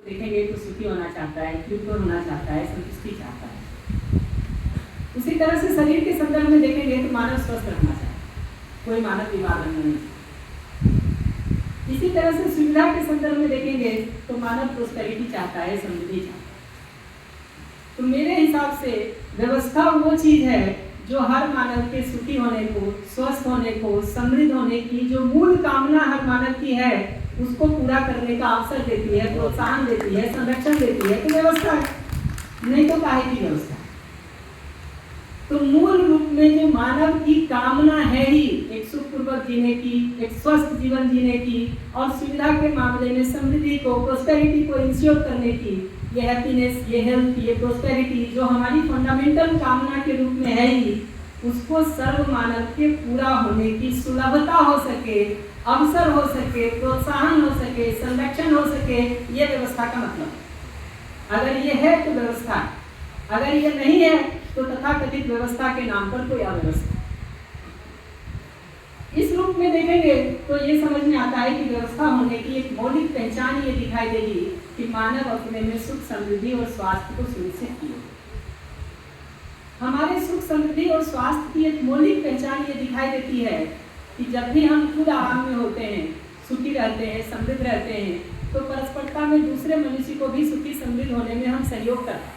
देखेंगे तो सुखी होना चाहता है, तृप्त होना चाहता है, संतुष्टि चाहता है। उसी तरह से शरीर के संदर्भ में देखेंगे तो मानव स्वस्थ रहना चाहता है, कोई मानव बीमार रहना नहीं चाहता। इसी तरह से सुविधा के संदर्भ में देखेंगे तो मानव प्रोस्पेरिटी चाहता है, समृद्धि चाहता है। तो मेरे हिसाब से व्यवस्था वो चीज है जो हर मानव के सुखी होने को, स्वस्थ होने को, समृद्ध होने की जो मूल कामना हर मानव की है उसको पूरा करने का अवसर देती है, प्रोत्साहन देती है, संरक्षण देती है। तो व्यवस्था है, नहीं तो काहे की व्यवस्था। तो मूल रूप में जो मानव की कामना है ही एक सुखपूर्वक जीने की, एक स्वस्थ जीवन जीने की और सुविधा के मामले में समृद्धि को, प्रोस्पेरिटी को इंश्योर करने की, ये हैप्पीनेस, ये हेल्थ, ये प्रोस्पेरिटी जो हमारी फंडामेंटल कामना के रूप में है ही, उसको सर्व मानव के पूरा होने की सुलभता हो सके, अवसर हो सके, प्रोत्साहन हो सके, संरक्षण हो सके, ये व्यवस्था का मतलब। अगर ये है तो व्यवस्था, अगर ये नहीं है तो तथाकथित व्यवस्था के नाम पर कोई अव्यवस्था। इस रूप में देखेंगे तो ये समझ में आता है कि व्यवस्था होने की एक मौलिक पहचान ये दिखाई देगी कि मानव अपने में सुख, समृद्धि और स्वास्थ्य को सुनिश्चित किए। हमारे सुख, समृद्धि और स्वास्थ्य की एक मौलिक पहचान ये दिखाई देती है कि जब भी हम खुद आराम में होते हैं, सुखी रहते हैं, समृद्ध रहते हैं, तो परस्परता में दूसरे मनुष्य को भी सुखी, समृद्ध होने में हम सहयोग करते हैं।